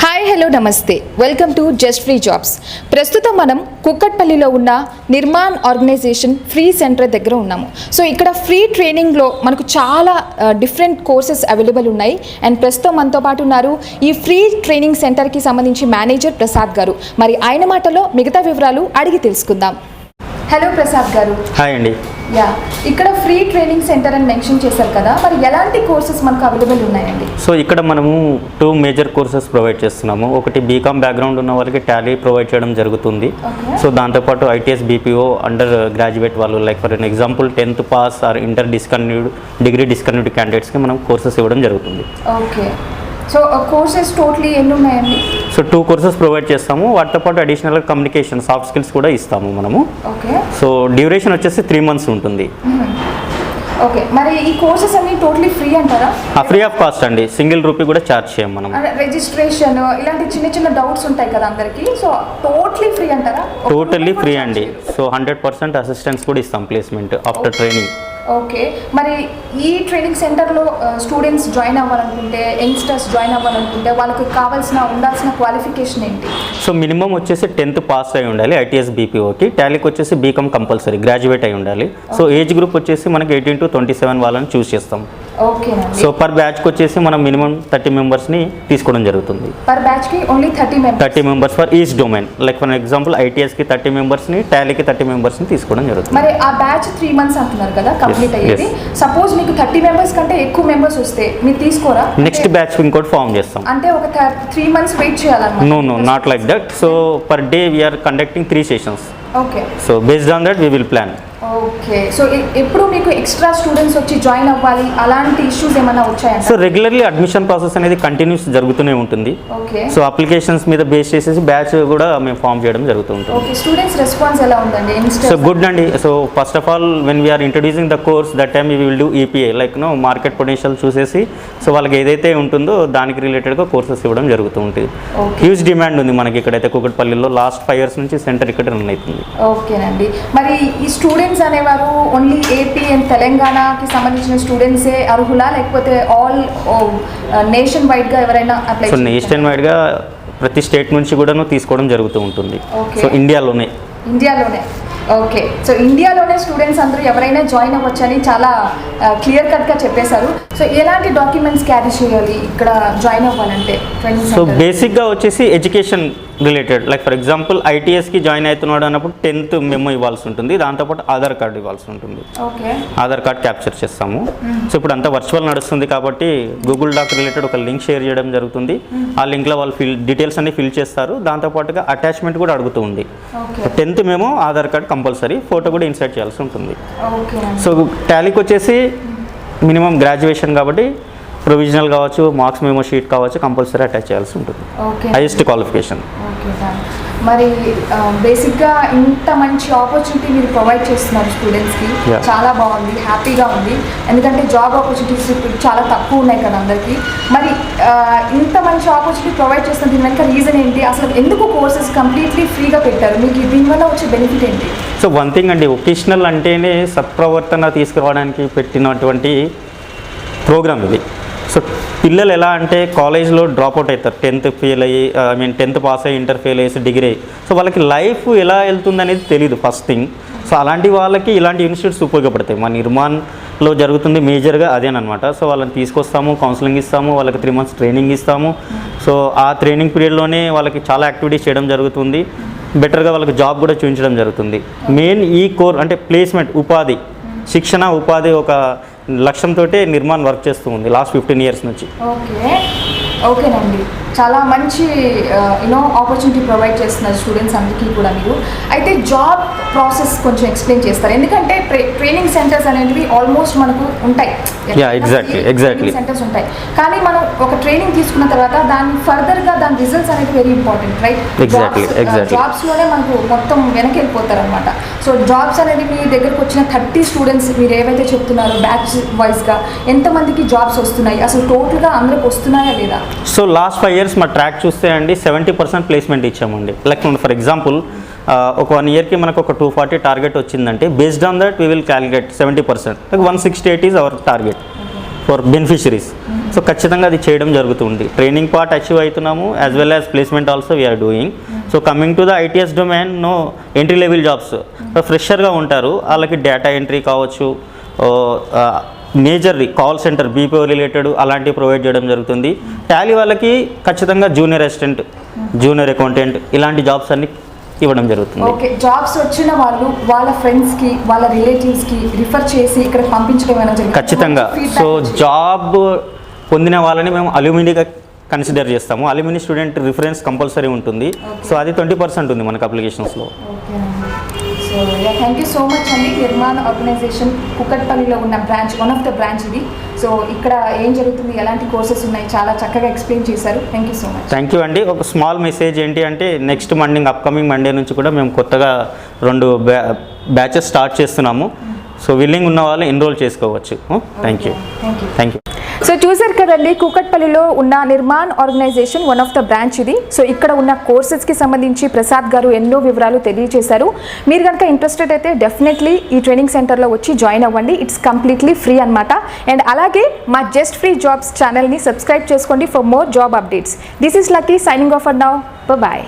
Hi hello నమస్తే welcome to just free jobs. ప్రస్తుతం మనం కుక్కట్పల్లిలో ఉన్న నిర్మాణ్ ఆర్గనైజేషన్ ఫ్రీ సెంటర్ దగ్గర ఉన్నాము. సో ఇక్కడ ఫ్రీ ట్రైనింగ్లో మనకు చాలా డిఫరెంట్ కోర్సెస్ అవైలబుల్ ఉన్నాయి. అండ్ ప్రస్తుతం మనతో పాటు ఉన్నారు ఈ ఫ్రీ ట్రైనింగ్ సెంటర్కి సంబంధించి మేనేజర్ ప్రసాద్ గారు. మరి ఆయన మాటలో మిగతా వివరాలు అడిగి తెలుసుకుందాం. హలో ప్రసాద్ గారు. హాయ్ అండి. ఇక్కడ ఫ్రీ ట్రైనింగ్ సెంటర్ అని మెన్షన్ చేశారు కదా, మరి ఎలాంటి కోర్సెస్ మనకు అవైలబుల్ ఉన్నాయండి? సో ఇక్కడ మనము 2 మేజర్ కోర్సెస్ ప్రొవైడ్ చేస్తున్నాము. ఒకటి బీకామ్ బ్యాక్గ్రౌండ్ ఉన్న వాళ్ళకి టాలీ ప్రొవైడ్ చేయడం జరుగుతుంది. సో దాంతోపాటు ఐటీఎస్ బీపీఓ అండర్ గ్రాడ్యుయేట్ వాళ్ళు, like for example 10th pass or inter discontinued degree discontinued క్యాండిడేట్స్కి మనం కోర్సెస్ ఇవ్వడం జరుగుతుంది. ఓకే, సో కోర్సెస్ టోటలీ ఎన్ని ఉన్నాయండి? సో 2 కోర్సెస్ ప్రొవైడ్ చేస్తాము. వాటితో పాటు అడిషనల్గా కమ్యూనికేషన్ సాఫ్ట్ స్కిల్స్ కూడా ఇస్తాము మనము. ఓకే, సో డ్యూరేషన్ వచ్చేసి 3 months ఉంటుంది. ఓకే, మరి ఈ కోర్సెస్ అన్ని టోటలీ ఫ్రీ అంటారా? ఫ్రీ ఆఫ్ కాస్ట్ అండి, సింగిల్ రూపీ కూడా ఛార్జ్ చేయం మనం. రిజిస్ట్రేషన్ ఇలాంటి చిన్న చిన్న డౌట్స్ ఉంటాయి కదా అందరికి, సో టోటలీ ఫ్రీ అంటారా? టోటల్లీ ఫ్రీ అండి. సో 100% అసిస్టెన్స్ కూడా ఇస్తాం ప్లేస్మెంట్ ఆఫ్టర్ ట్రైనింగ్. ఓకే, మరి ఈ ట్రైనింగ్ సెంటర్లో స్టూడెంట్స్ జాయిన్ అవ్వాలనుకుంటే, యంగ్స్టర్స్ జాయిన్ అవ్వాలనుకుంటే వాళ్ళకి ఉండాల్సిన క్వాలిఫికేషన్ ఏంటి? సో మినిమం వచ్చేసి 10th పాస్ అయి ఉండాలి ఐటీఎస్ బీపీఓకి. టాలీకి వచ్చేసి బీకామ్ కంపల్సరీ గ్రాడ్యుయేట్ అయి ఉండాలి. సో ఏజ్ గ్రూప్ వచ్చేసి మనకి 18 to 27 వాళ్ళని చూస్ చేస్తాం. సో పర్ బ్యాచ్కి వచ్చేసి మనం మినిమం 30 మెంబర్స్ని తీసుకోవడం జరుగుతుంది. పర్ బ్యాచ్కి only 30 members for each domain. Like for example ఐటీఎస్కి 30 మెంబర్స్ని, టాలీకి 30 మెంబర్స్ని తీసుకోవడం జరుగుతుంది. మరి ఆ బ్యాచ్ 3 months అంటున్నారు కదా కంప్లీట్ అయ్యేది. సపోజ్ మీకు 30 మెంబర్స్ కంటే ఎక్కువ మెంబర్స్ వస్తే మీరు తీసుకోరా? నెక్స్ట్ బ్యాచ్ ఇంకోటి ఫామ్ చేస్తాం. అంటే ఒక 3 months వెయిట్ చేయాలన్నమాట? No not like that. So per day we are conducting 3 sessions. Okay, so based on that we will plan. Okay, so ఎప్పుడు మీకు ఎక్స్ట్రా స్టూడెంట్స్ వచ్చి జాయిన్ అవ్వాలి అలాంటి ఇష్యూస్ ఏమైనా వచ్చాయంటే? సో రెగ్యులర్లీ అడ్మిషన్ ప్రాసెస్ అనేది కంటిన్యూస్ జరుగుతూనే ఉంటుంది. ఓకే, సో అప్లికేషన్స్ మీద బేస్ చేసేసి బ్యాచ్ కూడా మేము ఫామ్ చేయడం జరుగుతుంటుంది. ఓకే, స్టూడెంట్స్ రెస్పాన్స్ ఎలా ఉందండి? సో గుడ్ అండి. So first of all when we are introducing the course that time we will do EPI, like market potential చూసేసి సో వాళ్ళకి ఏదైతే ఉంటుందో దానికి రిలేటెడ్గా కోర్సెస్ ఇవ్వడం జరుగుతూ ఉంటుంది. హ్యూజ్ డిమాండ్ ఉంది మనకి ఇక్కడైతే కుకట్పల్లిలో. లాస్ట్ 5 years నుంచి సెంటర్ ఇక్కడ రన్ అవుతుంది. ఓకేనండి, మరి ఈ స్టూడెంట్స్ అనేవారు ఓన్లీ ఏపీ అండ్ తెలంగాణకి సంబంధించిన స్టూడెంట్సే అర్హులా, లేకపోతే ఆల్ నేషన్ వైడ్గా ఎవరైనా అప్లై? సో నేషన్ వైడ్గా ప్రతి స్టేట్ నుంచి కూడా తీసుకోవడం జరుగుతూ ఉంటుంది. సో ఇండియాలోనే. ఓకే, సో ఇండియాలోనే స్టూడెంట్స్ అందరూ ఎవరైనా జాయిన్ అవ్వచ్చని చాలా క్లియర్ కట్గా చెప్పేశారు. సో ఎలాంటి డాక్యుమెంట్స్ క్యారీ చేయాలి ఇక్కడ జాయిన్ అవ్వాలంటే? సో బేసిక్గా వచ్చేసి education related, like for example ఐటీఎస్కి జాయిన్ అవుతున్నాడు అన్నప్పుడు 10th మెమో ఇవ్వాల్సి ఉంటుంది. దాంతోపాటు ఆధార్ కార్డు ఇవ్వాల్సి ఉంటుంది. ఆధార్ కార్డ్ క్యాప్చర్ చేస్తాము. సో ఇప్పుడు అంతా వర్చువల్ నడుస్తుంది కాబట్టి గూగుల్ డాక్ రిలేటెడ్ ఒక లింక్ షేర్ చేయడం జరుగుతుంది. ఆ లింక్లో వాళ్ళు డీటెయిల్స్ అన్ని ఫిల్ చేస్తారు. దాంతోపాటుగా అటాచ్మెంట్ కూడా అడుగుతూ ఉంది. 10th memo, Aadhaar card compulsory, photo కూడా ఇన్సర్ట్ చేయాల్సి ఉంటుంది. సో టాలీకి వచ్చేసి మినిమం గ్రాడ్యుయేషన్ కాబట్టి ప్రొవిజనల్ కావచ్చు, మార్క్స్ మెమో షీట్ కావచ్చు, కంపల్సరీ అటాచ్ చేయాల్సి ఉంటుంది. Highest qualification. మరి బేసిక్గా ఇంత మంచి ఆపర్చునిటీ మీరు ప్రొవైడ్ చేస్తున్నారు స్టూడెంట్స్కి, చాలా బాగుంది, హ్యాపీగా ఉంది. ఎందుకంటే జాబ్ ఆపర్చునిటీస్ ఇప్పుడు చాలా తక్కువ ఉన్నాయి కదా అందరికీ. మరి ఇంత మంచి ఆపర్చునిటీ ప్రొవైడ్ చేస్తున్న దీని వెనక రీజన్ ఏంటి? అసలు ఎందుకు కోర్సెస్ కంప్లీట్లీ ఫ్రీగా పెట్టారు? మీకు దీనివల్ల వచ్చే బెనిఫిట్ ఏంటి? సో వన్ థింగ్ అండి, వొకేషనల్ అంటేనే సత్ప్రవర్తన తీసుకురావడానికి పెట్టినటువంటి ప్రోగ్రామ్ ఇది. సో పిల్లలు ఎలా అంటే కాలేజ్లో డ్రాప్అవుట్ అవుతారు, 10th ఫెయిల్ అయ్యి, 10th పాస్ అయ్యి, ఇంటర్ ఫెయిల్ అయ్యేసి, డిగ్రీ అయ్యి. సో వాళ్ళకి లైఫ్ ఎలా వెళ్తుంది అనేది తెలియదు ఫస్ట్ థింగ్. సో అలాంటి వాళ్ళకి ఇలాంటి ఇన్స్టిట్యూట్స్ ఉపయోగపడతాయి. మన నిర్మాణంలో జరుగుతుంది మేజర్గా అదేనమాట. సో వాళ్ళని తీసుకొస్తాము, కౌన్సిలింగ్ ఇస్తాము, వాళ్ళకి 3 months ట్రైనింగ్ ఇస్తాము. సో ఆ ట్రైనింగ్ పీరియడ్లోనే వాళ్ళకి చాలా యాక్టివిటీస్ చేయడం జరుగుతుంది. బెటర్గా వాళ్ళకి జాబ్ కూడా చూపించడం జరుగుతుంది. మెయిన్ ఈ కోర్ అంటే ప్లేస్మెంట్, ఉపాధి, శిక్షణ, ఉపాధి ఒక లక్ష్యంతో నిర్మాణ్ వర్క్ చేస్తూ ఉంది లాస్ట్ 15 years నుంచి. ఓకేనండి, చాలా మంచి ఆపర్చునిటీ ప్రొవైడ్ చేస్తున్నారు స్టూడెంట్స్ అందరికీ కూడా మీరు. అయితే జాబ్ ప్రాసెస్ కొంచెం ఎక్స్ప్లెయిన్ చేస్తారు, ఎందుకంటే ట్రైనింగ్ సెంటర్స్ అనేవి ఆల్మోస్ట్ మనకు ఉంటాయి. ఎగ్జాక్ట్లీ సెంటర్స్ ఉంటాయి, కానీ మనం ఒక ట్రైనింగ్ తీసుకున్న తర్వాత దాన్ని ఫర్దర్గా దాని రిజల్ట్స్ అనేది వెరీ ఇంపార్టెంట్, రైట్? జాబ్స్లోనే మనకు మొత్తం వెనక్కి వెళ్ళిపోతారు అనమాట. సో జాబ్స్ అనేది మీ దగ్గరకు వచ్చిన 30 స్టూడెంట్స్ మీరు ఏవైతే చెప్తున్నారో బ్యాచ్ వైజ్గా ఎంతమందికి జాబ్స్ వస్తున్నాయి, అసలు టోటల్గా అందరికి వస్తున్నాయా లేదా? సో లాస్ట్ 5 years మా ట్రాక్ చూస్తే అండి 70% ప్లేస్మెంట్ ఇచ్చామండి. లైక్ ఫర్ ఎగ్జాంపుల్ ఒక 1 yearకి మనకు ఒక 240 టార్గెట్ వచ్చిందంటే based on that we will calculate 70%, like 168 is our target. For beneficiaries. So ఖచ్చితంగా అది చేయడం జరుగుతుంది. ట్రైనింగ్ పార్ట్ అచీవ్ అవుతున్నాము, as well as placement also we are doing. So coming to the ITS domain, no entry level jobs, ఫ్రెషర్గా ఉంటారు, వాళ్ళకి data entry కావచ్చు, majorly call centre BPO related అలాంటివి ప్రొవైడ్ చేయడం జరుగుతుంది. టాలీ వాళ్ళకి ఖచ్చితంగా జూనియర్ అసిస్టెంట్, జూనియర్ అకౌంటెంట్ ఇలాంటి జాబ్స్ అన్ని ఇవ్వడం జరుగుతుంది. ఓకే, జాబ్స్ వచ్చిన వాళ్ళు వాళ్ళ ఫ్రెండ్స్కి వాళ్ళ రిలేటివ్స్కి రిఫర్ చేసి ఇక్కడ పంపించడం ఏమైనా జరిగిందా? ఖచ్చితంగా. సో జాబ్ పొందిన వాళ్ళని మేము అల్యూమినీగా కన్సిడర్ చేస్తాము. అల్యూమినీ స్టూడెంట్ రిఫరెన్స్ కంపల్సరీ ఉంటుంది. సో అది 20% ఉంది మనకు అప్లికేషన్స్లో. Okay, so thank you so much అండి. నిర్మాణ్ ఆర్గనైజేషన్ కుకట్పల్లిలో ఉన్న branch, one of the branch ఇది. సో ఇక్కడ ఏం జరుగుతుంది, ఎలాంటి కోర్సెస్ ఉన్నాయి, చాలా చక్కగా ఎక్స్ప్లెయిన్ చేశారు. Thank you so much. Thank you అండి. ఒక స్మాల్ మెసేజ్ ఏంటి అంటే, నెక్స్ట్ అప్కమింగ్ మండే నుంచి కూడా మేము కొత్తగా 2 బ్యాచెస్ స్టార్ట్ చేస్తున్నాము. సో విల్లింగ్ ఉన్న వాళ్ళు ఎన్రోల్ చేసుకోవచ్చు. Thank you. Thank you. So చూసారు కదండి, కూకట్పల్లిలో ఉన్న Nirman organization one of the branch ఇది. సో ఇక్కడ ఉన్న కోర్సెస్కి సంబంధించి ప్రసాద్ గారు ఎన్నో వివరాలు తెలియజేశారు. మీరు కనుక ఇంట్రెస్టెడ్ అయితే డెఫినెట్లీ ఈ ట్రైనింగ్ సెంటర్లో వచ్చి జాయిన్ అవ్వండి. ఇట్స్ కంప్లీట్లీ ఫ్రీ అనమాట. అండ్ అలాగే మా జస్ట్ ఫ్రీ జాబ్స్ ఛానల్ని సబ్స్క్రైబ్ చేసుకోండి for more job updates. This is Lucky signing off for now. Bye.